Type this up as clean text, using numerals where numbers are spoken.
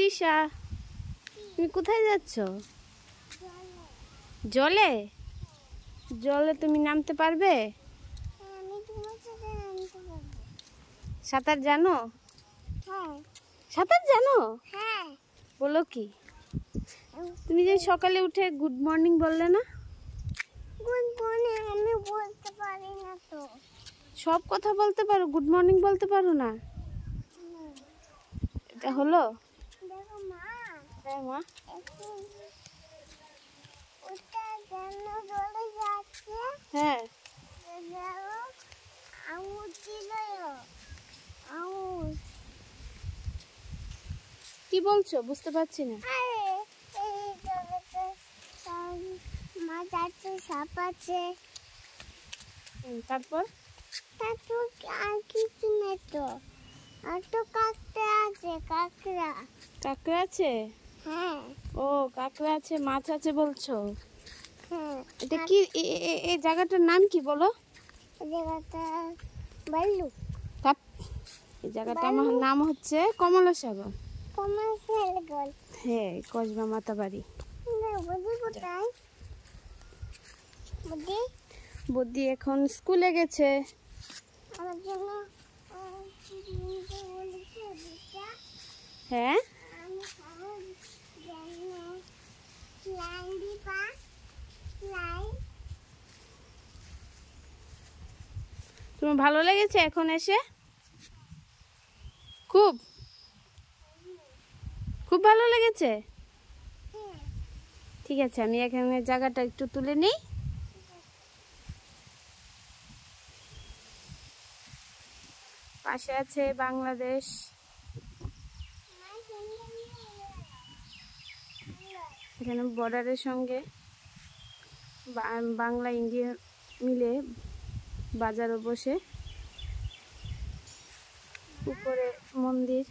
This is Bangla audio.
তিশা, তুমি কোথায় যাচ্ছ? জলে? জলে তুমি নামতে পারবে? সাঁতার জানো? সাঁতার জানো? বলো কি? তুমি যে সকালে উঠে গুড মর্নিং বললে না? গুড মর্নিং আমি বলতে পারি না তো। সব কথা বলতে পারো, গুড মর্নিং বলতে পারো না? এটা হলো? দেখো মা। হ্যাঁ মা। ওটা কেন চলে যাচ্ছে? হ্যাঁ। আউশ দিল। আউশ। কি বলছো বুঝতে পারছি না। আরে এই জলেতে মাছ আছে, সাপ আছে। তারপর? তারপর আর কিছু নেই তো। আর তো কাঁকড়া আছে, কাঁকড়া। কাঁকড়া আছে? হ্যাঁ। ও কাঁকড়া আছে, মাছ আছে বলছো? হ্যাঁ। এটা কি এই জায়গাটার নাম কি বলো? এই জায়গাটা বালু। এই জায়গাটা আমার নাম হচ্ছে কমলাসাগর। কমলাসাগর। হ্যাঁ, কসবা মাতাবাড়ি। বুদ্ধি কোথায়? বুদ্ধি? বুদ্ধি এখন স্কুলে গেছে। আমার জন্য হ্যাঁ। তোমার ভালো লেগেছে এখন এসে? খুব খুব ভালো লেগেছে? ঠিক আছে, আমি এখানে জায়গাটা একটু তুলে নিই। পাশে আছে বাংলাদেশ। এখানে বর্ডারের সঙ্গে বাংলা ইন্ডিয়া মিলে বাজারও বসে। উপরে মন্দির।